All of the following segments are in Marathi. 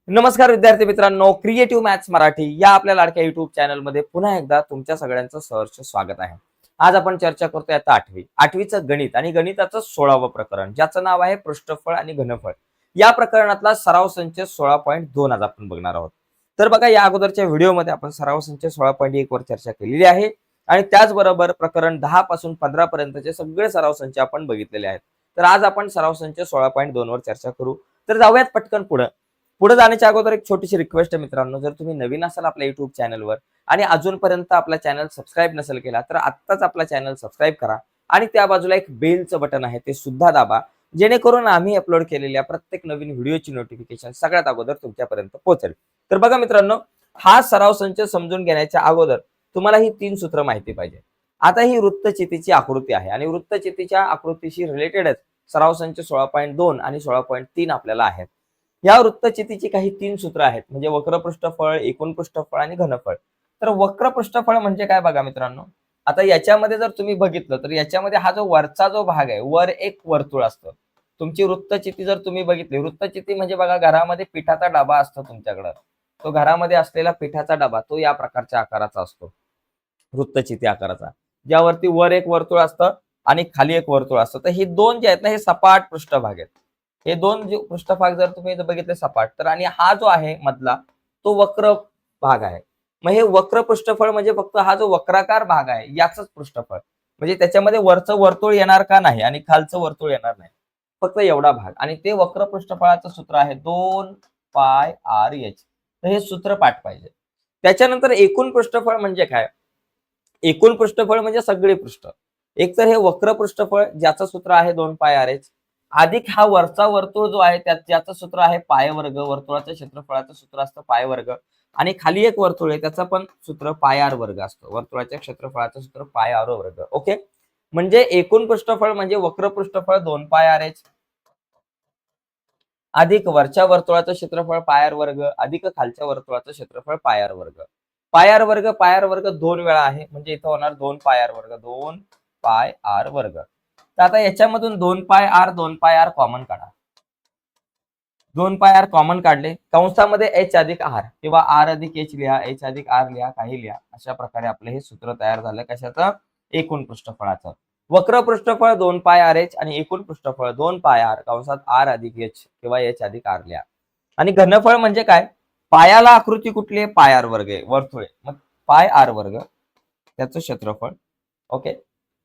नमस्कार विद्यार्थी मित्रांनो, क्रिएटिव्ह मॅथ्स मराठी या आपल्या लाडक्या युट्यूब चॅनलमध्ये पुन्हा एकदा तुमच्या सगळ्यांचं सहर्ष स्वागत आहे. आज आपण चर्चा करतोय आता आठवीचं गणित आणि गणिताचं 16वं प्रकरण, ज्याचं नाव आहे पृष्ठफळ आणि घनफळ. या प्रकरणातला सराव संच 16.2 आज आपण बघणार आहोत. तर बघा, या अगोदरच्या व्हिडिओमध्ये आपण सराव संच 16.1 वर चर्चा केलेली आहे आणि त्याचबरोबर प्रकरण 10 पासून 15 पर्यंतचे सगळे सराव संच आपण बघितलेले आहेत. तर आज आपण सराव संच 16.2 वर चर्चा करू. तर जाऊयात पटकन पुढे जाण्याच्या अगोदर एक छोटीशी रिक्वेस्ट आहे मित्रांनो, जर तुम्ही नवीन असाल आपल्या युट्यूब चॅनलवर आणि अजूनपर्यंत आपला चॅनल सबस्क्राईब नसेल केला तर आत्ताच आपला चॅनल सबस्क्राईब करा आणि त्या बाजूला एक बेलचं बटन आहे ते सुद्धा दाबा, जेणेकरून आम्ही अपलोड केलेल्या प्रत्येक नवीन व्हिडिओची नोटिफिकेशन सगळ्यात अगोदर तुमच्यापर्यंत पोहोचेल. तर बघा मित्रांनो, हा सराव संच समजून घेण्याच्या अगोदर तुम्हाला ही 3 सूत्र माहिती पाहिजे. आता ही वृत्तचितीची आकृती आहे आणि वृत्तचितीच्या आकृतीशी रिलेटेडच सराव संच 16.2 आणि 16.3 आपल्याला आहेत. या वृत्तचितीची काही 3 सूत्र आहेत, म्हणजे वक्र पृष्ठफळ, एकूण पृष्ठफळ आणि घनफळ. तर वक्र पृष्ठफळ म्हणजे काय बघा मित्रांनो, आता याच्यामध्ये जर तुम्ही बघितलं तर याच्यामध्ये हा जो वरचा जो भाग आहे, वर एक वर्तुळ असतं. तुमची वृत्तचिती जर तुम्ही बघितली, वृत्तचिती म्हणजे बघा घरामध्ये पिठाचा डबा असतो तुमच्याकडं. तो घरामध्ये असलेला पिठाचा डबा तो या प्रकारच्या आकाराचा असतो, वृत्तचिती आकाराचा, ज्यावरती वर एक वर्तुळ असतं आणि खाली एक वर्तुळ असतं. तर ही दोन जे आहेत ना, हे सपाट पृष्ठभाग आहेत. हे दोन जे पृष्ठभाग जर तुम्ही बघितले सपाट, तर आणि हा जो आहे मधला तो वक्र भाग आहे. मग हे वक्र पृष्ठफळ म्हणजे फक्त हा जो वक्राकार भाग आहे याचंच पृष्ठफळ, म्हणजे त्याच्यामध्ये वरचं वर्तुळ येणार का नाही आणि खालचं वर्तुळ येणार नाही, फक्त एवढा भाग. आणि ते वक्र पृष्ठफळाचं सूत्र आहे 2πr/h. तर हे सूत्र पाठ पाहिजे. त्याच्यानंतर एकूण पृष्ठफळ म्हणजे काय? एकूण पृष्ठफळ म्हणजे सगळे पृष्ठ. एक तर हे वक्र पृष्ठफळ ज्याचं सूत्र आहे 2πr/h, अधिक हा वरचा वर्तुळ जो आहे त्याचं सूत्र आहे पाय वर्ग, वर्तुळाच्या क्षेत्रफळाचं सूत्र असतं पाय वर्ग, आणि खाली एक वर्तुळ आहे त्याचं पण सूत्र पाय आर वर्ग असतं, वर्तुळाच्या क्षेत्रफळाचं सूत्र पाय आर वर्ग. ओके, म्हणजे एकूण पृष्ठफळ म्हणजे वक्र पृष्ठफळ 2πr/h अधिक वरच्या वर्तुळाचं क्षेत्रफळ पाय आर वर्ग अधिक खालच्या वर्तुळाचं क्षेत्रफळ पाय आर वर्ग. पाय आर वर्ग 2 वेळा आहे, म्हणजे इथं होणार 2πr वर्ग, 2πr वर्ग. तर आता याच्यामधून 2πr कॉमन काढा. 2πr कॉमन काढले, कंसामध्ये h अधिक r किंवा r अधिक h लिहा, h अधिक r लिहा, काही लिहा. अशा प्रकारे आपलं हे सूत्र तयार झालं कशाचं? एकूण पृष्ठफळाचं. वक्र पृष्ठफळ 2πrh आणि एकूण पृष्ठफळ 2πr कंसात r अधिक h किंवा h अधिक r लिहा. आणि घनफळ म्हणजे काय? पायाला आकृती कुठली आहे? पाय आर वर्ग आहे, वर्तुळ आहे. मग पाय आर वर्ग त्याचं क्षेत्रफळ, ओके,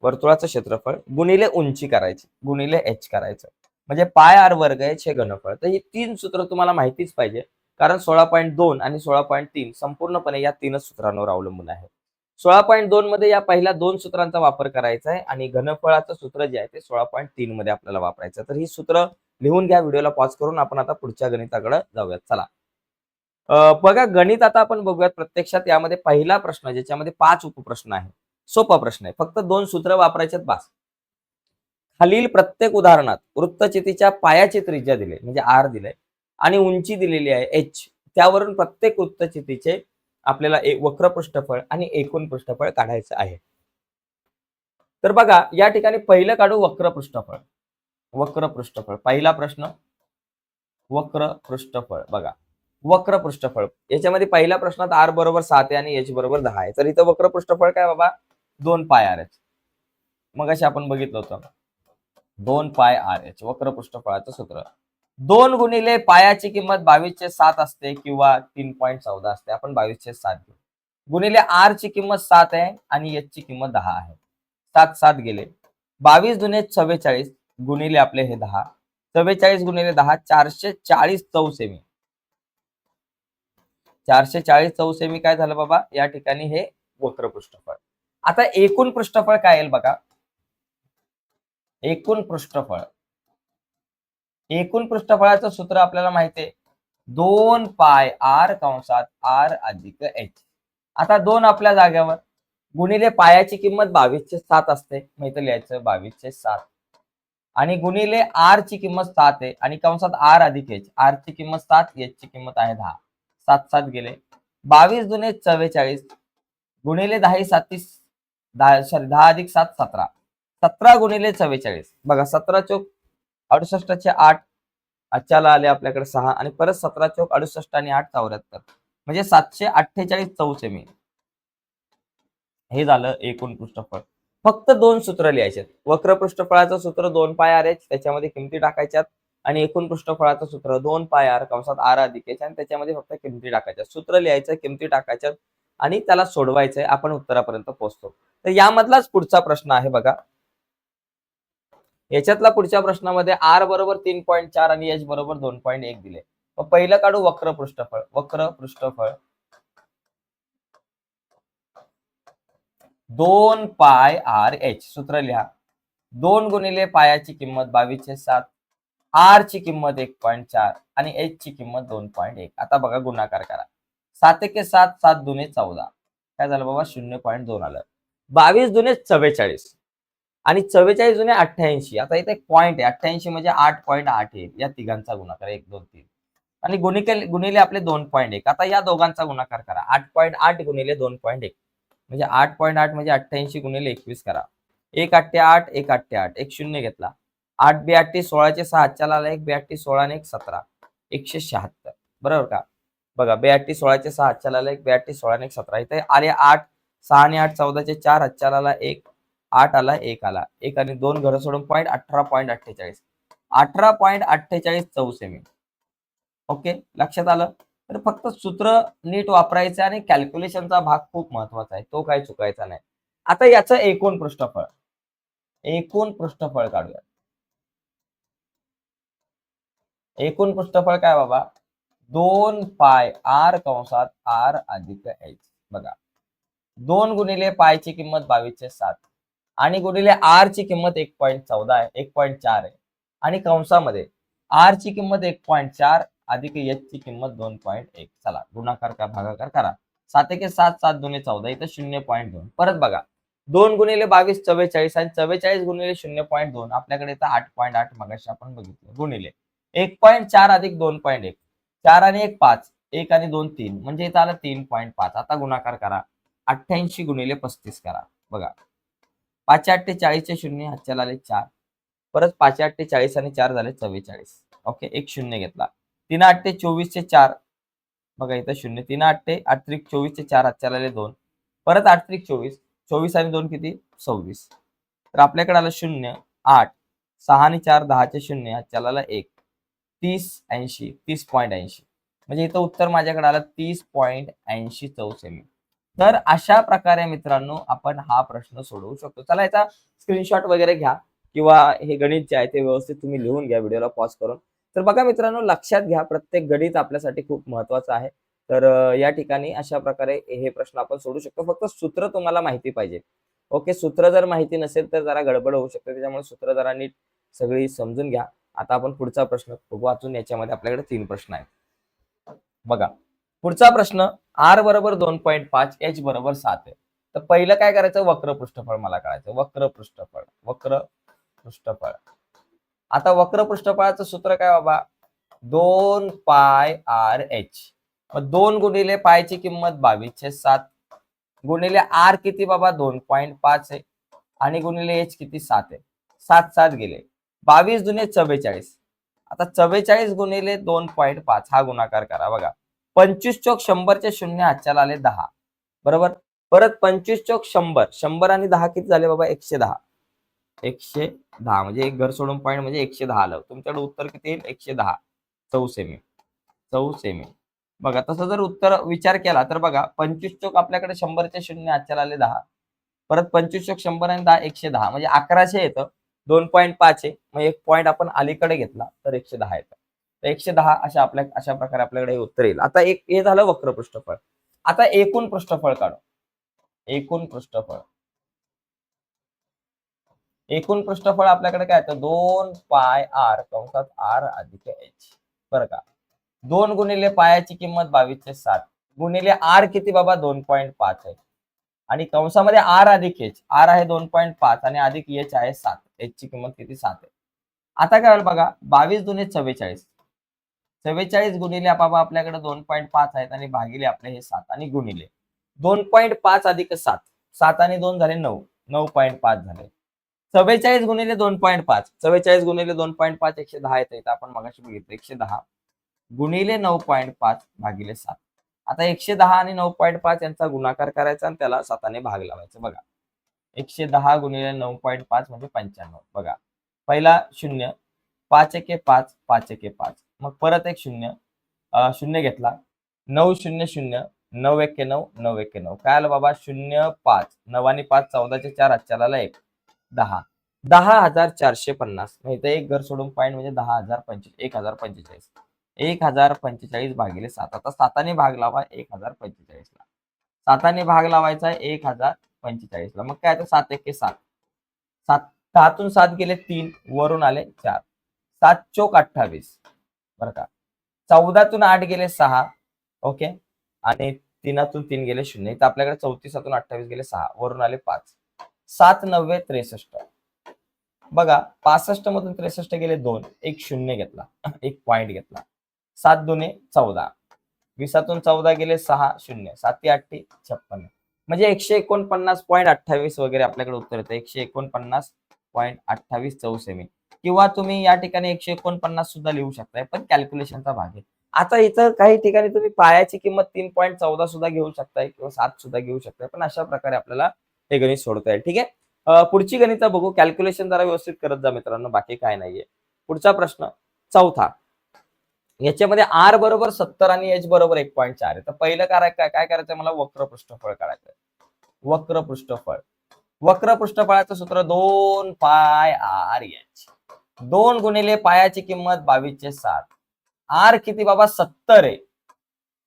वर्तुळाचं क्षेत्रफळ गुणिले उंची करायची, गुणिले h करायचं, म्हणजे पाय आर वर्ग h हे घनफळ. तर ही 3 सूत्र तुम्हाला माहितीच पाहिजे, कारण 16.2 आणि 16.3 संपूर्णपणे या 3च सूत्रांवर अवलंबून आहे. 16.2 मध्ये या पहिल्या 2 सूत्रांचा वापर करायचा आहे आणि घनफळाचं सूत्र जे आहे ते 16.3 मध्ये आपल्याला वापरायचं. तर ही सूत्र लिहून घ्या, व्हिडिओला पॉज करून आपण आता पुढच्या गणिताकडे जाऊयात. चला, बघा गणित आता आपण बघूयात. प्रत्यक्षात यामध्ये पहिला प्रश्न ज्याच्यामध्ये 5 उपप्रश्न आहे, सोपा प्रश्न आहे, फक्त 2 सूत्र वापरायचे बास. खालील प्रत्येक उदाहरणात वृत्तचितीच्या पायाची त्रिज्या दिली, म्हणजे आर दिले, आणि उंची दिलेली आहे एच. त्यावरून प्रत्येक वृत्तचितीचे आपल्याला वक्र पृष्ठफळ आणि एकूण पृष्ठफळ काढायचं आहे. तर बघा, या ठिकाणी पहिलं काढू वक्र पृष्ठफळ. वक्र पृष्ठफळ पहिला प्रश्न, वक्र पृष्ठफळ. बघा, वक्र पृष्ठफळ याच्यामध्ये पहिल्या प्रश्नात r बरोबर 7 आहे आणि h बरोबर 10 आहे. तर इथं वक्र पृष्ठफळ काय बाबा? 2πrh. मग अशी आपण बघितलं होतं 2πrh वक्र पृष्ठफळाचं सूत्र. 2 गुणिले पायाची किंमत 22/7 असते किंवा 3.14 असते. आपण 22/7 घेऊ. गुणिले r ची किंमत 7 आहे आणि h ची किंमत 10 आहे. 7 7 गेले. 22 दुने 44 गुणिले आपले हे 10. 44 गुणिले 10 440 चौसेमी. 440 चौसेमी काय झालं बाबा? या ठिकाणी हे वक्र पृष्ठफळ. आता एकूण पृष्ठफळ काय येईल बघा. एकूण पृष्ठफळ, एकूण पृष्ठफळाचं सूत्र आपल्याला माहिती आहे 2πr कंसात r अधिक h. आता 2 आपल्या जागेवर, गुणिले पायाची किंमत 22/7 असते, माहिती लिहायचं 22/7, आणि गुणिले r ची किंमत 7 आहे आणि कंसात r अधिक h. r ची किंमत 7, h ची किंमत आहे 10. 7 7 गेले. 22 दुने 44 गुणिले 10 7 10 अधिक 7 17. 17 गुणिले 44 बघा, 17 चोक 68 चे 8 आजच्याला आले आपल्याकडे 6 आणि परत 17 चौक 68 आणि 8 74 म्हणजे 748 चौसेमी. हे झालं एकूण पृष्ठफळ. फक्त दोन सूत्र लिहायचे. वक्र पृष्ठफळाचं सूत्र 2 पाय आर एच त्याच्यामध्ये किमती टाकायच्यात आणि एकूण पृष्ठफळाचं सूत्र 2 पाय आर कंसात आर अधिक एच आणि त्याच्यामध्ये फक्त किमती टाकायच्या. सूत्र लिहायचं, किमती टाकायच्या आणि त्याला सोडवायचंय. आपण उत्तरापर्यंत पोहोचतो. तर यामधलाच पुढचा प्रश्न आहे बघा. याच्यातला पुढच्या प्रश्नामध्ये आर बरोबर 3.4 आणि एच बरोबर 2.1 दिले. मग पहिलं काढू वक्र पृष्ठफळ. वक्र पृष्ठफळ 2 पाय आर एच सूत्र लिहा. 2 गुणिले पायाची किंमत 22/7, आर ची किंमत 1.4 आणि एच ची किंमत 2.1. आता बघा गुणाकार करा. 7 एके 7, 7 दुने 14. काय झालं बाबा 0.2 आलं. 22 दुने 44 आणि 44 दुने 88. आता इथे एक पॉईंट आहे. 88 म्हणजे 8.8 येईल. या तिघांचा गुणाकार 1, 2, 3 आणि गुणिले आपले 2.1. आता या दोघांचा गुणाकार करा. 8.8 गुणिले 2.1 म्हणजे 8.8 म्हणजे 88 गुणिले 21 करा. 1 8 8, 1 8 8, एक शून्य घेतला. 8 82 16 6 हातच्याला आला 1 82 16 आणि 1 17 176. बरोबर का? बघा 82 16 6 हातच्याला आला 1 82 16 आणि 1 17. इथे आले 8 6 आणि 8 14 4 हातच्याला आला 1 8 आला 1 आला 1 आणि 2 घर सोडून पॉईंट 18.48 18.48 चौसेमी. ओके लक्षात आलं. तर फक्त सूत्र नीट वापरायचं आणि कॅल्क्युलेशनचा भाग खूप महत्वाचा आहे. तो काही चुकायचा नाही. आता याचं एकूण पृष्ठफळ काढूया. एकूण पृष्ठफळ काय बाबा 2 पाय आर कंसात आर अधिक एच. बघा 2 गुणिले पायची किंमत 22/7 आणि गुणिले आर ची किंमत 1.14 आहे 1.4 आहे आणि कंसामध्ये आर ची किंमत 1.4 अधिक एच ची किंमत 2.1. चला गुणाकार का भागाकार करा. 7 एके 7, 7 दुने 14 इथं 0.2. परत बघा 2 गुणिले 22 44 आणि 44 गुणिले 0.2 आपल्याकडे इथं 8.8 मगाशी आपण बघितलं गुणिले 1.4 अधिक 2.1 4 आणि 1 5 1 आणि 2 3 म्हणजे इथं आलं 3.5. आता गुणाकार करा. 88 गुणिले 35 करा. बघा 5 8 40 शून्य हातच्याला आले 4 परत 5 8 40 आणि 4 झाले 44. ओके एक शून्य घेतला. 3 8 24 4 बघा इथं शून्य 3 8 8 त्रिक 24 4 हातच्याला आले 2 परत 8 त्रिक 24 24 आणि 2 किती 26. तर आपल्याकडे आलं 0 8 6 आणि 4 10 शून्य हातच्याला आला 1 30 80 30.80 म्हणजे इथं उत्तर माझ्याकडे आलं 30.80 चौसेमी. तर अशा प्रकारे मित्रांनो आपण हा प्रश्न सोडवू शकतो. चला याचा स्क्रीनशॉट वगैरे घ्या किंवा हे गणित जे आहे ते व्यवस्थित तुम्ही लिहून घ्या व्हिडिओला पॉज करून. तर बघा मित्रांनो लक्षात घ्या प्रत्येक गणित आपल्यासाठी खूप महत्वाचं आहे. तर या ठिकाणी अशा प्रकारे हे प्रश्न आपण सोडू शकतो. फक्त सूत्र तुम्हाला माहिती पाहिजे. ओके सूत्र जर माहिती नसेल तर जरा गडबड होऊ शकते. त्याच्यामुळे सूत्र जरा नीट सगळी समजून घ्या. आता आपण पुढचा प्रश्न बघू. अजून याच्यामध्ये आपल्याकडे 3 प्रश्न आहेत. बघा पुढचा प्रश्न आर बरोबर 2.5 एच बरोबर 7 आहे. तर पहिलं काय करायचं वक्र पृष्ठफळ मला काढायचं. वक्र पृष्ठफळ. आता वक्र पृष्ठफळाचं सूत्र काय बाबा 2 पाय आर एच. 2 गुणिले पायची किंमत 22/7 गुणिले आर किती बाबा 2.5 आहे आणि गुणिले एच किती 7 आहे. 7 7 गेले 22 दुने 44. आता 44 गुणिले 2.5 हा गुणाकार करा. बघा 25 चौक 100 शून्य हातच्याला आले 10 बरोबर. परत 25 चौक 100 100 आणि 10 किती झाले बाबा 110 110 म्हणजे एक घर सोडून पॉईंट म्हणजे 110 आलं. तुमच्याकडे उत्तर किती येईल 110 चौसेमी. बघा तसं जर उत्तर विचार केला तर बघा 25 चौक आपल्याकडे 100 शून्य हातच्याला आले 10 परत 25 चौक 100 आणि 10 110 म्हणजे 1100 येतं. 2.5 आहे मग एक पॉईंट आपण अलीकडे घेतला तर 110 येतं. तर 110 अशा प्रकारे आपल्याकडे हे उत्तर येईल. आता एक हे झालं वक्र पृष्ठफळ. आता एकूण पृष्ठफळ काढू. एकूण पृष्ठफळ आपल्याकडे काय येतं 2 पाय आर कंसात आर अधिक एच. बरं का 2 गुणिले पायाची किंमत 22/7 गुणिले आर किती बाबा 2.5 आहे आणि कंसामध्ये आर अधिक एच आर आहे 2.5 आणि अधिक एच आहे 7 एच ची किंमत किती 7 आहे. आता काय बघा 22 दुने 44 44 गुणिले बाबा आपल्याकडे 2.5 आहेत आणि भागिले आपले हे 7 आणि गुणिले 2.5 अधिक 7 7 आणि 2 झाले 9 9.5 झाले 44 गुणिले 2.5, 44 गुणिले 2.5 110 येतं. इथं आपण मगाशी बघितलं 110 गुणिले 9.5 भागिले 7. आता 110 आणि 9.5 यांचा गुणाकार करायचा आणि त्याला 7ने भाग लावायचा. बघा 110 गुणिले 9.5 म्हणजे 95. बघा पहिला 0, 5 एके 5, 5 एके 5. मग परत एक 0, 0 घेतला. 9 0 0, 9 एके 9, 9 एके 9. काय आलं बाबा 0 5, 9 आणि 5 14चे 4, हातच्याला 1, 10. 10,450. मग इथे एक घर सोडून पॉईंट म्हणजे 10,045. 1045 भागिले 7. आता 7ने भाग लावा 1045 ला. 7ने भाग लावायचा 1045 ला. मग काय तर 7 एके 7. 7 10तून 7 गेले 3, वरून आले 4. 7 चोक 28 बरं का. 14तून 8 गेले 6. ओके. आणि 3तून 3 गेले 0. इथं आपल्याकडे 34तून 28 गेले 6, वरून आले 5. 7 9 63. बघा 65 मधून 63 गेले 2, एक 0 घेतला, एक पॉइंट घेतला. 7 दुने 14. 20तून 14 गेले 6 0, 7 8 56. म्हणजे 149.28 वगैरे आपल्याकडे उत्तर येतं. 149.28 चौसेमी. किंवा तुम्ही या ठिकाणी 149 सुद्धा लिहू शकताय, पण कॅल्क्युलेशनचा भाग आहे. आता इथं काही ठिकाणी तुम्ही पायाची किंमत 3.14 सुद्धा घेऊ शकताय किंवा 7 सुद्धा घेऊ शकताय, पण अशा प्रकारे आपल्याला हे गणित सोडवता येईल. ठीक आहे. पुढची गणित बघू. कॅल्क्युलेशन जरा व्यवस्थित करत जा मित्रांनो, बाकी काय नाहीये. पुढचा प्रश्न चौथा. याच्यामध्ये आर बरोबर 70 आणि एच बरोबर 1.4 आहे. तर पहिलं काय करायचं मला वक्र पृष्ठफळ काढायचं. वक्र पृष्ठफळ. वक्र पृष्ठफळाचं सूत्र 2 पाय आर एच. 2 गुणिले पायाची किंमत 22/7. आर किती बाबा 70 आहे.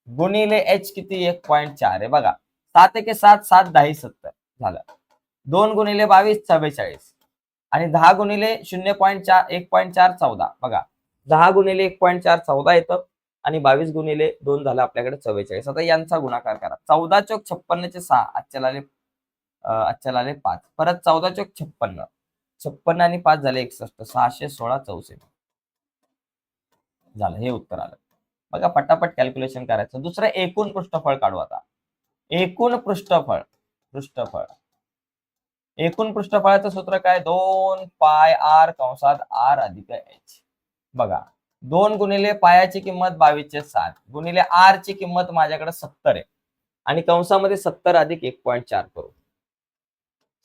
गुणिले एच किती 1.4 आहे. बघा 7 एके 7, 7 10 70 झालं. 2 गुणिले 22 44 आणि 10 गुणिले 0.4 1.4 14. बघा 10 गुणिले 1.4 14 येतं आणि 22 गुणिले 2 झालं आपल्याकडे 44. आता यांचा गुणाकार करा. 14 चोक 56चे 6, आजच्याला आले 5. परत 14 चोक 56. 56 आणि 5 झाले 61. 616 चौसेमी झालं. हे उत्तर आलं. बघा पटापट कॅल्क्युलेशन करायचं. दुसरं एकूण पृष्ठफळ काढू आता. एकूण पृष्ठफळ. एकूण पृष्ठफळाचं सूत्र काय 2 पाय आर कंसात आर अधिक एच. बघा 2 गुणिले पायाची किंमत 22/7 गुणिले आर ची किंमत माझ्याकडे 70 आहे आणि कंसामध्ये 70 अधिक 1.4 करू.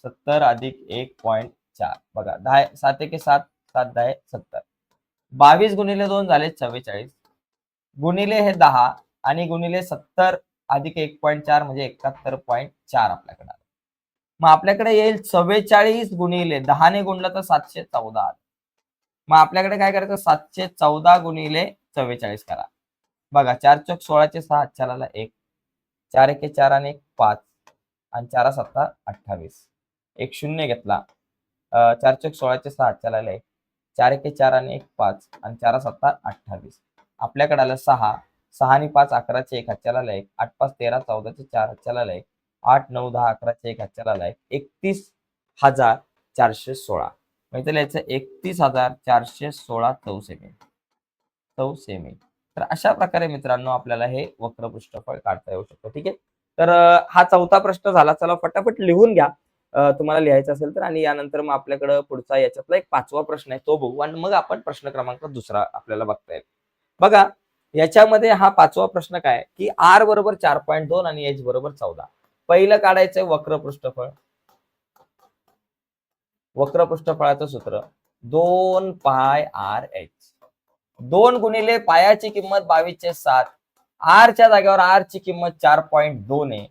70 अधिक 1.4. बघा 10 7 एके 7, 7 10 70. 22 गुणिले 2 झाले 44 गुणिले हे 10 आणि गुणिले 70 अधिक 1.4 म्हणजे 71.4 आपल्याकडे आलं. मग आपल्याकडे येईल 44 गुणिले 10 ने गुणलं तर 714 आलं. मग आपल्याकडे काय करायचं 714 गुणिले 44 करा. बघा 4 चोक 16चे 6, हातच्याला 1, 4 एके 4 आणि 1 5 आणि 4 7 28. एक 0 घेतला. 4 चोक 16चे 6, हातच्याला 1, 4 एके 4 आणि 1 5 आणि 4 7 28. आपल्याकडे आलं 6, 6 आणि 5 11चे 1, हातच्याला 1, 8 5 13 14चे 4, हातच्याला 1, 8 9 10 11चे 1, हातच्याला 1, 31,416. म्हणजे लिहायचं 31,416 चौसेमी. तर अशा प्रकारे मित्रांनो आपल्याला हे वक्र पृष्ठफळ काढता येऊ शकतं. ठीक आहे. तर हा चौथा प्रश्न झाला. चला फटाफट लिहून घ्या तुम्हाला लिहायचं असेल तर. आणि यानंतर मग आपल्याकडे पुढचा याच्यातला एक 5वा प्रश्न आहे तो बघू आणि मग आपण प्रश्न क्रमांक दुसरा आपल्याला बघता येईल. बघा याच्यामध्ये हा 5वा प्रश्न काय की आर बरोबर 4.2 आणि एच बरोबर 14. पहिलं काढायचंय वक्र पृष्ठफळ. वक्र पृष्ठफळाचं सूत्र 2 पाय आर एच. 2 गुणिले पायाची किंमत 22/7. आर च्या जागेवर आर ची किंमत 4.2 आहे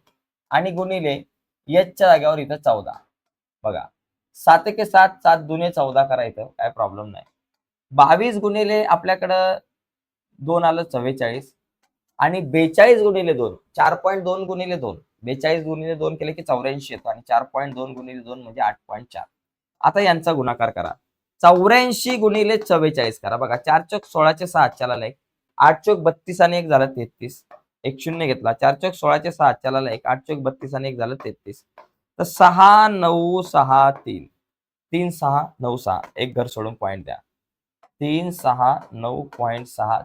आणि गुणिले एच च्या जागेवर इथं 14. बघा 7 एके 7, 7 दुने 14 करायचं काय प्रॉब्लेम नाही. 22 गुणिले आपल्याकडं 2 आलं 44 आणि 42 गुणिले 2 4.2 गुणिले 2 42 गुणिले 2 केले की 84 येतो आणि 4.2 गुणिले 2 म्हणजे 8.4. आता यांचा गुणाकार करा. 84 गुणिले 44 करा. बघा 4 चोक 16चे 6, हातच्याला 1, 8 चोक 32 आणि 1 झालं 33. एक 0 घेतला. 4 चोक 16चे 6, हातच्याला 1, 8 चोक 32 आणि 1 झालं 33. तर 6 9 6 3 3 6 9 6 एक घर सोडून पॉईंट द्या. 3 6 9.6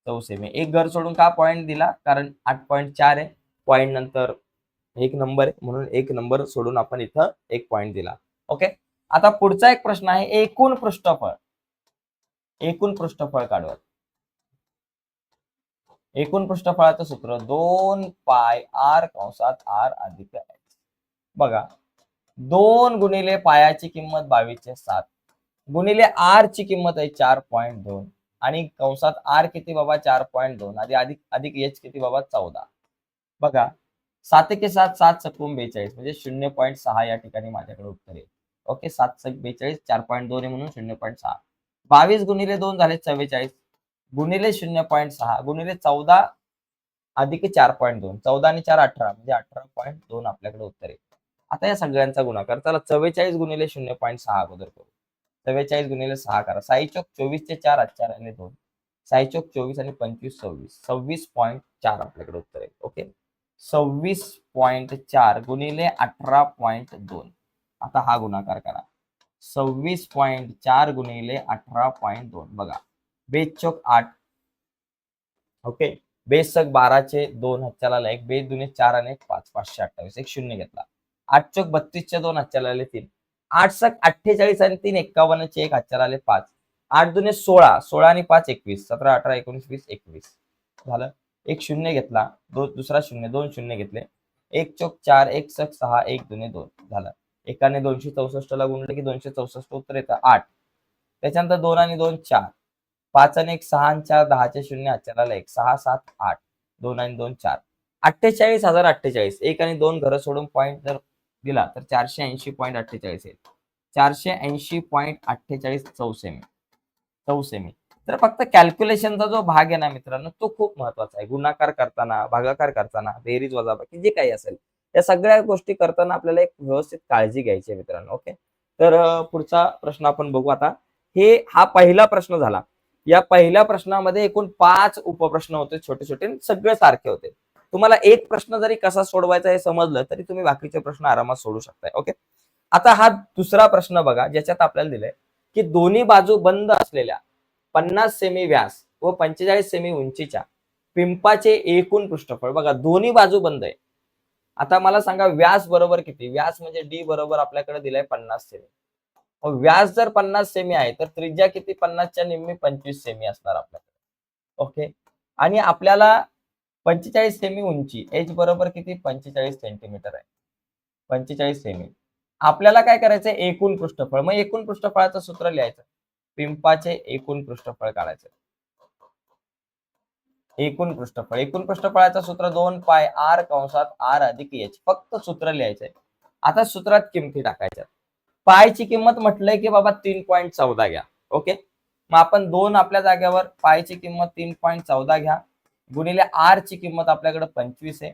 चौसेमी. एक घर सोडून का पॉईंट दिला कारण 8.4 आहे. पॉईंट नंतर एक नंबर आहे म्हणून एक नंबर सोडून आपण इथं एक पॉईंट दिला. ओके. आता पुढचा एक प्रश्न आहे, एकूण पृष्ठफळ. एकूण पृष्ठफळ काढूयात. एकूण पृष्ठफळाचं सूत्र 2 पाय r कंसात r अधिक h. बघा, 2 गुणिले पायाची किंमत 22/7 गुणिले r ची किंमत आहे 4.2 आणि कंसात r किती बाबा 4.2 अधिक अधिक h किती बाबा 14. बघा, 7 के 7 7 चकून 42 म्हणजे 0.6 या ठिकाणी माझ्याकडे उत्तर आहे. ओके, 7 × 42 4.2 आहे म्हणून 0.6. 22 गुणिले 2 झाले 44 गुणिले 0.6 गुणिले 14 अधिक 4.2 14 आणि 4 18 म्हणजे 18.2 आपल्याकडे उत्तर आहे. आता या सगळ्यांचा गुणाकार, चला 44 गुणिले 0.6 अगोदर करू. 44 गुणिले 6 करा. 6 चोक 24 चे 4 4 आणि 2 6 चोक 24 आणि 25 26 26.4 आपल्याकडे उत्तर आहे. ओके, 26.4 गुणिले 18.2. आता हा गुणाकार करा. 26.4 गुणिले 18.2. बघा, 22 चोक 8. ओके, 22 चोक 12 चे 2 हातच्याला आला 1, 22 दुने 4 आणि 1 5 528 एक शून्य घेतला. 8 चोक 32 चे 2 हातच्याला आले 3. 8 चोक 48 आणि 3 51 चे 1 हातच्याला आले 5. 8 दुने 16 16 आणि 5 21 17 18 19 20 21 झालं. एक शून्य घेतला, दुसरा शून्य, 2 शून्य घेतले. 1 चोक 4 1 चोक 6 1 दुने 2 झालं. एकाने 264 ला गुणले की 264 उत्तर येतं 8. त्याच्यानंतर 2 आणि 2 4 5 आणि 1 6 आणि 4 10 चे शून्य हातच्याला 1 6 7 8 2 आणि 2 4 48,048. 1 आणि 2 घरं सोडून पॉईंट जर दिला तर 480.48 येईल. 480.48 चौसेमी. चौसेमी. तर फक्त कॅल्क्युलेशनचा जो भाग आहे ना मित्रांनो, तो खूप महत्वाचा आहे. गुणाकार करताना, भागाकार करताना, बेरीज वजाबाकी जे काही असेल, या सगळ्या गोष्टी करताना आपल्याला एक व्यवस्थित काळजी घ्यायची आहे मित्रांनो. ओके, तर पुढचा प्रश्न आपण बघू आता. हा पहिला प्रश्न झाला. या पहिल्या प्रश्नामध्ये एकूण 5 उपप्रश्न होते, छोटे छोटे, सगळे सारखे होते. तुम्हाला एक प्रश्न जरी कसा सोडवायचा हे समजलं तरी तुम्ही बाकीचे प्रश्न आरामात सोडू शकताय. ओके, आता हा दुसरा प्रश्न बघा, ज्याच्यात आपल्याला दिलंय की दोन्ही बाजू बंद असलेल्या 50 सेमी व्यास व 45 सेमी उंचीच्या पिंपाचे एकूण पृष्ठफळ. बघा, दोन्ही बाजू बंद आहे. आता मला सांगा व्यास बरोबर किती? व्यास म्हणजे डी बरोबर आपल्याकडे दिलाय 50 सेमी. व्यास जर 50 सेमी आहे तर त्रिज्या किती? 50 च्या निम्मी 25 सेमी असणार आपल्याकडे. ओके, आणि आपल्याला 45 सेमी उंची, एच बरोबर किती? 45 सेंटीमीटर आहे. 45 सेमी. आपल्याला काय करायचंय? एकूण पृष्ठफळ. मग एकूण पृष्ठफळाचं सूत्र लिहायचं. पिंपाचे एकूण पृष्ठफळ काढायचं. एकूण पृष्ठफळ. एकूण पृष्ठफळाचं सूत्र 2 पाय r कंसात r अधिक h. फक्त सूत्र लिहायचंय. आता सूत्रात किमती टाकायच्या. पायची किंमत म्हटलंय की बाबा 3.14 घ्या. ओके, मग आपण 2 आपल्या जागेवर पायची किंमत 3.14 घ्या गुणिले r ची किंमत आपल्याकडे 25 आहे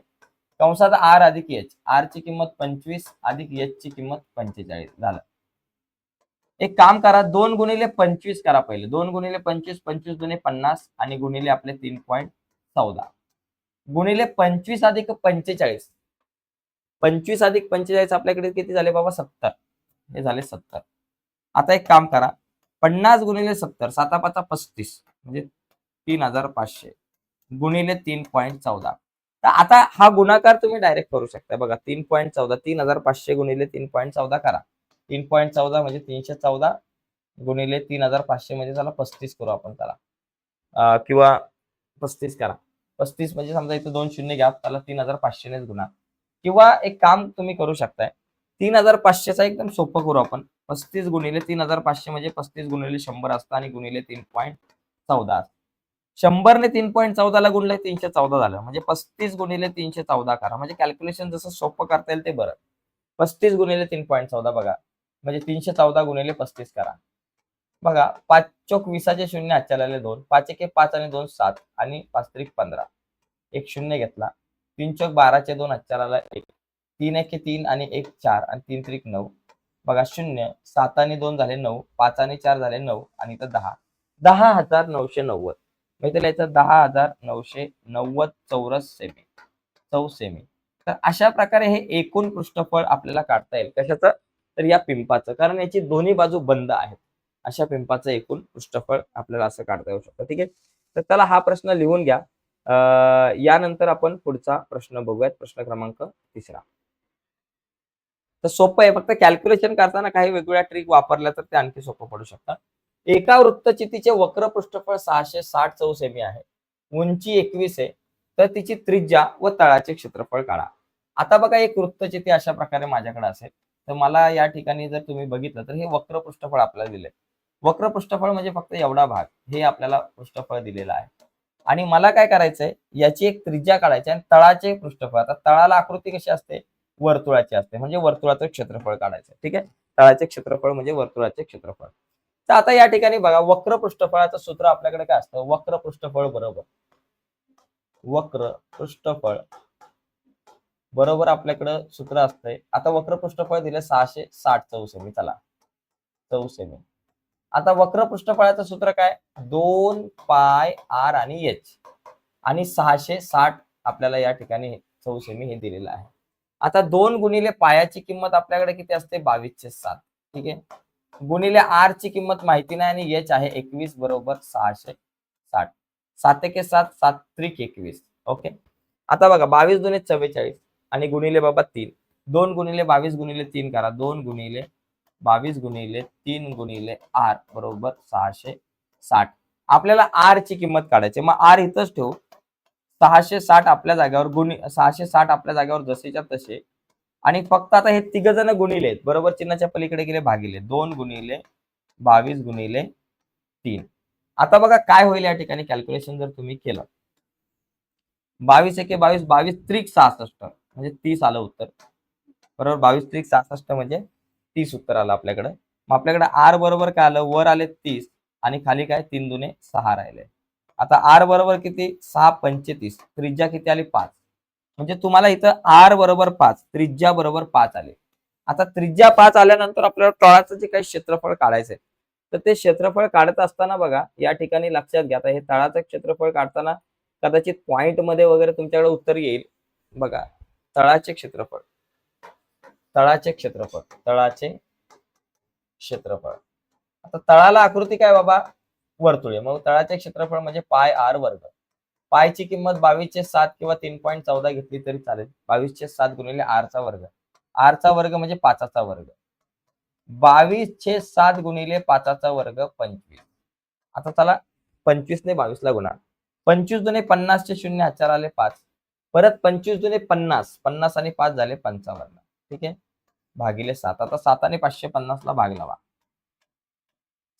कंसात r अधिक h. r ची किंमत 25 अधिक h ची किंमत 45 झालं. एक काम करा, 2 गुणिले 25 करा पहिले. 2 गुणिले 25 25 दुने 50 आणि गुणिले आपले 3.14 गुणिले 25 अधिक 45. 25 अधिक 45 आपल्याकडे किती झाले बाबा? 70. हे झाले 70. आता एक काम करा, 50 गुणिले 70 7 5 35 म्हणजे 3500 गुणिले 3.14. तर आता हा गुणाकार तुम्ही डायरेक्ट करू शकता. बघा, 3.14 3500 गुणिले 3.14 करा. 3.14 म्हणजे 314 गुणिले 3500 म्हणजे त्याला 35 करू आपण त्याला, किंवा 35 करा. 35 म्हणजे समजा इथे 2 शून्य घ्या, त्याला 3500 नेच गुणा. किंवा एक काम तुम्ही करू शकताय, 3500चा एकदम सोपं करू आपण. 35 गुणिले 3500 म्हणजे 35 गुणिले 100 असतं आणि गुणिले 3.14. 100 ने 3.14 ला गुणले 314 झालं. म्हणजे 35 गुणिले 314 करा. म्हणजे कॅल्क्युलेशन जसं सोपं करता येईल ते बरं. 35 गुणिले 3.14 बघा, म्हणजे 314 गुणिले 35 करा. बघा, 5 चोक 20चे शून्य हातच्याला आले 2. 5 एके 5 आणि 2 7 आणि 5 त्रिक 15. एक शून्य घेतला. 3 चोक 12चे 2 हातच्याला आला 1. 3 एके 3 आणि 1 4 आणि 3 त्रिक 9. बघा, शून्य. 7 आणि 2 झाले 9. 5 आणि 4 झाले 9 आणि इथं 10. 10,990. मग इथे लिहायचं 10,990 चौरस सेमी. चौसेमी. तर अशा प्रकारे हे एकूण पृष्ठफळ आपल्याला काढता येईल. कशाचं? तर या पिंपाचं, कारण याची दोन्ही बाजू बंद आहेत. अशा पिंपाचं एकूण पृष्ठफळ आपल्याला असं काढता येऊ शकतं. ठीक आहे, तर त्याला हा प्रश्न लिहून घ्या. यानंतर आपण पुढचा प्रश्न बघूयात, प्रश्न क्रमांक 3. तर सोपं आहे, फक्त कॅल्क्युलेशन करताना काही वेगवेगळ्या ट्रिक वापरल्या तर ते आणखी सोपं पडू शकतात. एका वृत्तचितीचे वक्र पृष्ठफळ 660 चौ सेमी आहे, उंची 21 आहे, तर तिची त्रिज्या व तळाचे क्षेत्रफळ काढा. आता बघा एक वृत्तचिती अशा प्रकारे माझ्याकडे असेल, तर मला या ठिकाणी जर तुम्ही बघितलं तर हे वक्र पृष्ठफळ आपल्याला दिलंय. वक्र पृष्ठफळ म्हणजे फक्त एवढा भाग, हे आपल्याला पृष्ठफळ दिलेलं आहे. आणि मला काय करायचंय, याची एक त्रिज्या काढायची आणि तळाचे पृष्ठफळ. आता तळाला आकृती कशी असते, वर्तुळाची असते, म्हणजे वर्तुळाचं क्षेत्रफळ काढायचं. ठीक आहे, तळाचे क्षेत्रफळ म्हणजे वर्तुळाचे क्षेत्रफळ. तर आता या ठिकाणी बघा, वक्र पृष्ठफळाचं सूत्र आपल्याकडे काय असतं, वक्र पृष्ठफळ बरोबर वक्र पृष्ठफळ बरोबर आपल्याकडं सूत्र असतंय. आता वक्र पृष्ठफळ दिले 660 चौ सेमी. चला, चौ सेमी. आता वक्र पृष्ठफळाचं सूत्र काय, 2 पाय आर आणि एच आणि 660 आपल्याला या ठिकाणी चौ सेमी हे दिलेलं आहे. आता 2 गुणिले पायाची किंमत आपल्याकडे किती असते, 22/7. ठीक आहे, गुणिले आर ची किंमत माहिती नाही आणि एच आहे 21 बरोबर 660. 7 एके 7, 7 त्रिक 21. ओके, आता बघा 22 दुणे 44 आणि गुणिले बाबा 3. 2 गुणिले 22 गुणिले 3 करा, 2 गुणिले 22 गुणिले 3 गुणिले आर बरोबर 660. आपल्याला आर ची किंमत काढायची, मग आर इथंच ठेवू. 660 आपल्या जागेवर 660 आपल्या जागेवर जसेच्या तसे. आणि फक्त आता हे तिघ जण गुणिले आहेत, बरोबर चिन्हाच्या पलीकडे गेले, भागिले. 2 गुणिले 22 गुणिले 3. आता बघा काय होईल या ठिकाणी कॅल्क्युलेशन जर तुम्ही केलं, 22 एके 22, 22 त्रिक 66 म्हणजे 30 आलं उत्तर. बरोबर, 22 त्रिक 66 म्हणजे 30 उत्तर आलं आपल्याकडे. मग आपल्याकडे आर बरोबर काय आलं, वर आले 30 आणि खाली काय 3 दुणे 6 राहिले. आता आर बरोबर किती, 6 पंचे 30, त्रिज्या किती आली 5. म्हणजे तुम्हाला इथं आर बरोबर 5, त्रिज्या बरोबर 5 आले. आता त्रिज्या 5 आल्यानंतर आपल्याला तळाचं जे काही क्षेत्रफळ काढायचंय, तर ते क्षेत्रफळ काढत असताना बघा या ठिकाणी लक्षात घ्या, आता हे तळाचं क्षेत्रफळ काढताना कदाचित पॉइंट मध्ये वगैरे तुमच्याकडे उत्तर येईल. बघा, तळाचे क्षेत्रफळ, तळाचे क्षेत्रफळ, तळाचे क्षेत्रफळ. आता तळाला आकृती काय बाबा, वर्तुळे, मग तळाचे क्षेत्रफळ म्हणजे पाय आर वर्ग. पायची किंमत 22/7 किंवा 3.14 घेतली तरी चालेल. 22/7 गुणिले आर चा वर्ग. आर चा वर्ग म्हणजे 5चा वर्ग. 22/7 गुणिले 5चा वर्ग 25. आता चला 25 ने 22 ला गुणा. 25 दुणे 50 चे शून्य हातच्यावर आले 5. परत 25 दुणे 50, 50 आणि 5 झाले 55. ठीक आहे, भागिले 7. आता 7 आणि 550 ला भाग लावा.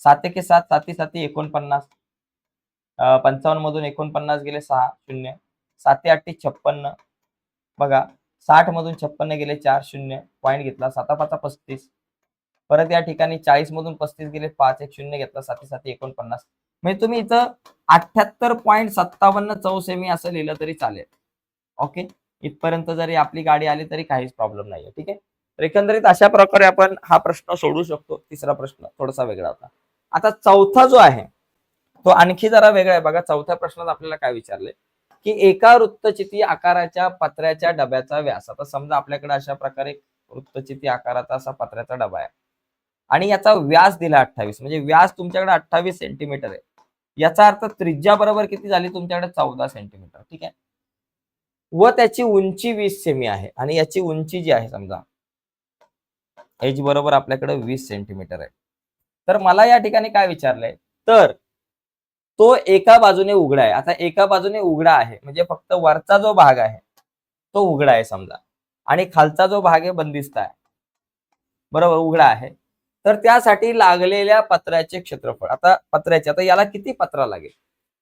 7 एके 7, 7 7 49. 55 मधून 49 गेले 6 शून्य. 7 8 56. बघा, 60 मधून 56 गेले 4 शून्य, पॉईंट घेतला. 7 5 35. परत या ठिकाणी 40 मधून 35 गेले 5, एक शून्य घेतला. 7 7 49. म्हणजे तुम्ही इथं 78.57 चौ सेमी असं लिहिलं तरी चालेल. ओके, इथपर्यंत जरी आपली गाडी आली तरी काहीच प्रॉब्लेम नाहीये. ठीक आहे, तर एकंदरीत अशा प्रकारे आपण हा प्रश्न सोडवू शकतो. तिसरा प्रश्न थोडासा वेगळा होता. आता चौथा जो आहे तो आणखी जरा वेगळा आहे. बघा, चौथ्या प्रश्नात आपल्याला काय विचारले, की एका वृत्तचिती आकाराच्या पत्र्याच्या डब्याचा व्यास. आता समजा आपल्याकडे अशा प्रकारे वृत्तचिती आकाराचा असा पत्र्याचा डबा आहे आणि याचा व्यास दिला 28, म्हणजे व्यास तुमच्याकडे 28 सेंटीमीटर आहे. याचा अर्थ त्रिज्या बरोबर किती झाली तुमच्याकडे, 14 सेंटीमीटर. ठीक आहे, व त्याची उंची 20 सेमी आहे आणि याची उंची जी आहे समजा एच बरोबर आपल्याकडे 20 सेंटीमीटर आहे. तर मला या ठिकाणी काय विचारलंय, तर तो एका बाजूने उघडा आहे. आता एका बाजूने उघडा आहे म्हणजे फक्त वरचा जो भाग आहे तो उघडा आहे समजा, आणि खालचा जो भाग आहे बंदिस्त आहे. बरोबर, उघडा आहे. तर त्यासाठी लागलेल्या पत्र्याचे क्षेत्रफळ, आता पत्र्याचे, आता याला किती पत्रा लागेल.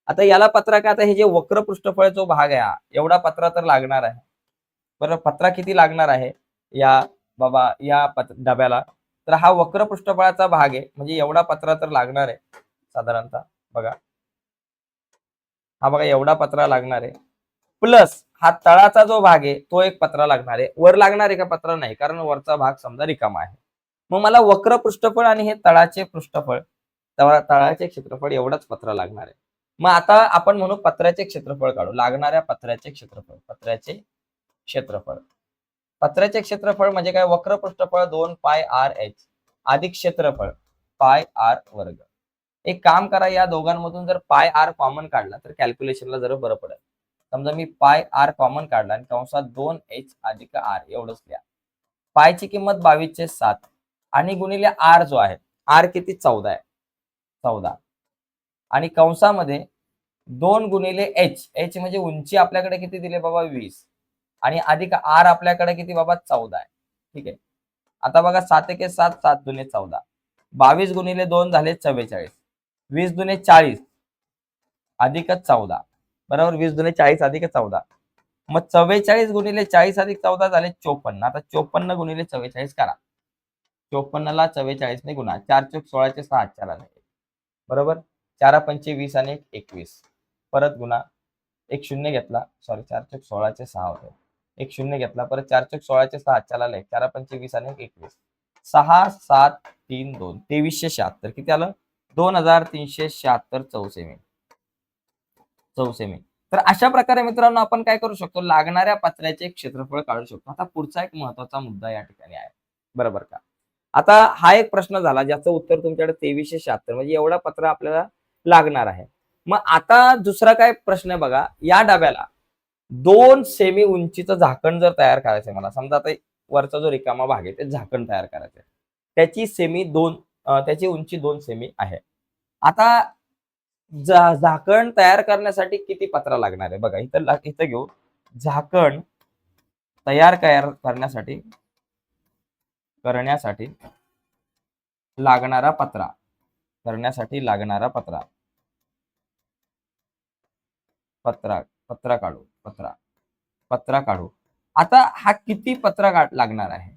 आता याला पत्रा काय, आता हे जे वक्र पृष्ठफळ जो भाग आहे हा एवढा पत्रा तर लागणार आहे. बरं, पत्रा किती लागणार आहे या बाबा या डब्याला, तर हा वक्र पृष्ठफळाचा भाग आहे म्हणजे एवढा पत्रा तर लागणार आहे साधारणतः. बघा, हा बघा एवढा पत्रा लागणार आहे, प्लस हा तळाचा जो भाग आहे तो एक पत्रा लागणार आहे. वर लागणार आहे का पत्रा, नाही, कारण वरचा भाग समजा रिकामा आहे. मग मला वक्र पृष्ठफळ आणि हे तळाचे पृष्ठफळ, तळाचे क्षेत्रफळ एवढाच पत्रा लागणार आहे. मग आता आपण म्हणू पत्र्याचे क्षेत्रफळ काढू, लागणाऱ्या पत्र्याचे क्षेत्रफळ. पत्र्याचे क्षेत्रफळ, पत्र्याचे क्षेत्रफळ म्हणजे काय, वक्र पृष्ठफळ 2 पाय आर एच अधिक क्षेत्रफळ पाय आर वर्ग. एक काम करा, या दोघांमधून जर पाय आर कॉमन काढला तर कॅल्क्युलेशनला जरा बरं पडेल. समजा मी पाय आर कॉमन काढला आणि कंसात 2h अधिक आर एवढंच लिहा. पायची किंमत 22/7 आणि गुणिले आर जो आहे, आर किती 14 आहे, 14 आणि कंसामध्ये 2 गुणिले एच, एच म्हणजे उंची आपल्याकडे किती दिले बाबा 20 आणि अधिक आर आपल्याकडे किती बाबा 14 आहे. ठीक आहे. आता बघा 7 एके 7, 7 दुने 14, 22 गुणिले 2 झाले 44, 20 दुने 40 अधिक 14, बरोबर. 20 दुने 40 अधिक 14, मग 44 गुणिले 40 अधिक 14 झाले 54. आता 54 गुणिले 44 करा. 54ला 44 ने गुणा, 4 चोक 16चे 6 आजच्याला बरोबर. 4 पंचे 20 आणि 21 परत गुणा, एक शून्य घेतला, सॉरी 4 चोक 16चे 6 होते, एक शून्य घेतला, परत 4 चोक 16चे 6 आजच्याला 4 पंचे 20 आणि 21 6 7 3 2 2376 किती आलं 2376 चौसेमी. तर अशा प्रकारे मित्रांनो आपण काय करू शकतो, लागणाऱ्या पत्र्याचे क्षेत्रफळ काढू शकतो. आता पुढचा एक महत्वाचा मुद्दा या ठिकाणी आहे, बरोबर का. आता हा एक प्रश्न झाला ज्याचं उत्तर तुमच्याकडे 2376 म्हणजे एवढा पत्रा आपल्याला लागणार आहे. मग आता दुसरा काय प्रश्न आहे बघा, या डब्याला 2 सेमी उंचीचं झाकण जर तयार करायचं आहे मला, समजा आता वरचा जो रिकामा भाग आहे ते झाकण तयार करायचं आहे, त्याची उंची 2 सेमी आहे. आता झाकण तयार करण्यासाठी किती पत्रा लागणार आहे बघा, इथं घेऊ. झाकण तयार करण्यासाठी लागणारा पत्रा, पत्रा काढू. आता हा किती पत्रा लागणार आहे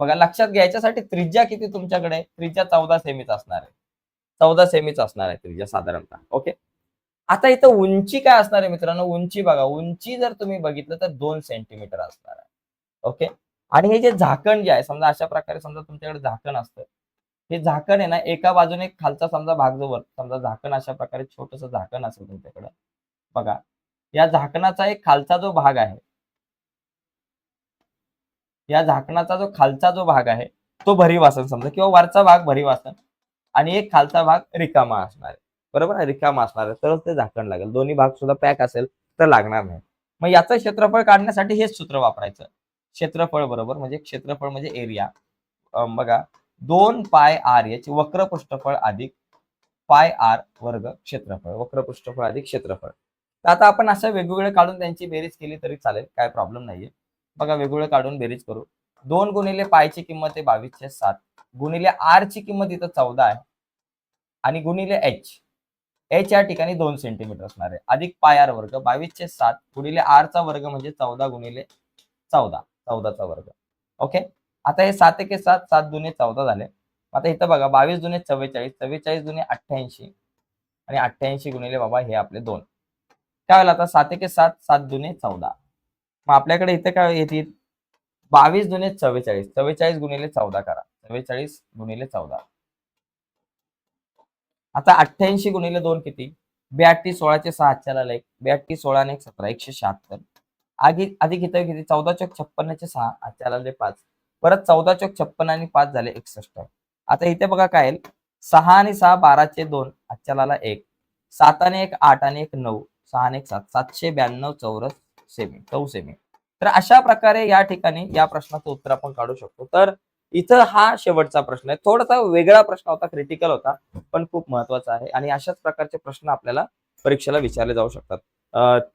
बघा, लक्षात घ्यायच्यासाठी त्रिज्या किती तुमच्याकडे, त्रिज्या 14 सेमीच असणार आहे, 14 सेमीच असणार आहे त्रिज्या साधारणतः. ओके. आता इथं उंची काय असणार आहे मित्रांनो, उंची बघा, उंची जर तुम्ही बघितलं तर 2 सेंटीमीटर असणार आहे. ओके. आणि हे जे झाकण जे आहे, समजा अशा प्रकारे समजा तुमच्याकडे झाकण असतं, हे झाकण आहे ना, एका बाजूने खालचा समजा भाग जो वर, समजा झाकण अशा प्रकारे छोटस झाकण असेल तुमच्याकडे बघा, या झाकणाचा एक खालचा जो भाग आहे, या झाकणाचा जो खालचा जो भाग आहे तो भरीव असेल समजा, किंवा वरचा भाग भरीव असेल आणि एक खालचा भाग रिकामा असणार आहे, बरोबर. रिकामा असणार आहे तरच ते झाकण लागेल, दोन्ही भाग सुद्धा पॅक असेल तर लागणार नाही. मग याचं क्षेत्रफळ काढण्यासाठी हेच सूत्र वापरायचं, क्षेत्रफळ बरोबर म्हणजे क्षेत्रफळ म्हणजे एरिया, बघा 2 पाय आर एच वक्र पृष्ठफळ अधिक पाय आर वर्ग क्षेत्रफळ, वक्र पृष्ठफळ अधिक क्षेत्रफळ. तर आता आपण असं वेगवेगळे काढून त्यांची बेरीज केली तरी चालेल, काय प्रॉब्लेम नाहीये. बघा वेगवेगळे काढून बेरीज करू. 2 गुणिले पायची किंमत आहे 22/7 गुणिले आर ची किंमत इथं 14 आहे आणि गुणिले एच, एच या ठिकाणी 2 सेंटीमीटर असणार आहे, अधिक पाय आर वर्ग 22/7 गुणिले आर चा वर्ग म्हणजे 14 गुणिले 14, 14चा वर्ग. ओके. आता हे 7 एके 7, 7 दुने 14 झाले. आता इथं बघा 22 दुने 44, 44 दुने 88 आणि 88 गुणिले बाबा हे आपले 2. काय होईल आता 7 एके 7, 7 दुने 14. मग आपल्याकडे इथे काय येतील 22 दुने 44, 44 गुणिले 14 करा, 44 गुणिले 14. आता 88 गुणिले 2 किती, 82 16चे 6 आजच्याला 82 16 आणि 1 17 176 अधिक इथं किती 14 चोक 56चे 6 आजच्याला 5 परत 14 चोक 56 आणि 5 झाले 61. आता इथे बघा काय येईल 6 आणि 6 12चे 2 आजच्याला 1 7 आणि 1 8 आणि 1 9 6 आणि 1 7 792 चौरस सेमी. तर अशा प्रकारे या ठिकाणी या प्रश्नाचं उत्तर आपण काढू शकतो. तर इथं हा शेवटचा प्रश्न आहे, थोडासा वेगळा प्रश्न होता, क्रिटिकल होता, पण खूप महत्वाचा आहे आणि अशाच प्रकारचे प्रश्न आपल्याला परीक्षेला विचारले जाऊ शकतात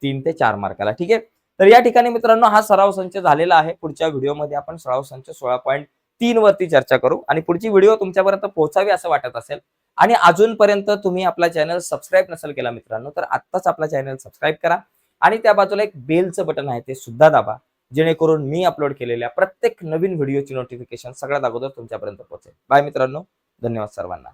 3 ते 4 मार्काला. ठीक आहे. तर या ठिकाणी मित्रांनो हा सराव संच झालेला आहे. पुढच्या व्हिडिओमध्ये आपण सराव संच 16.3 वरती चर्चा करू आणि पुढची व्हिडिओ तुमच्यापर्यंत पोहोचावी असं वाटत असेल आणि अजूनपर्यंत तुम्ही आपला चॅनल सबस्क्राईब नसेल केला मित्रांनो, तर आत्ताच आपला चॅनल सबस्क्राईब करा आणि त्या बाजूला एक बेलचं बटन आहे ते सुद्धा दाबा, जेणेकरून मी अपलोड केलेल्या प्रत्येक नवीन व्हिडिओची नोटिफिकेशन सगळ्यात अगोदर तुमच्यापर्यंत पोहोचेल. बाय मित्रांनो, धन्यवाद सर्वांना.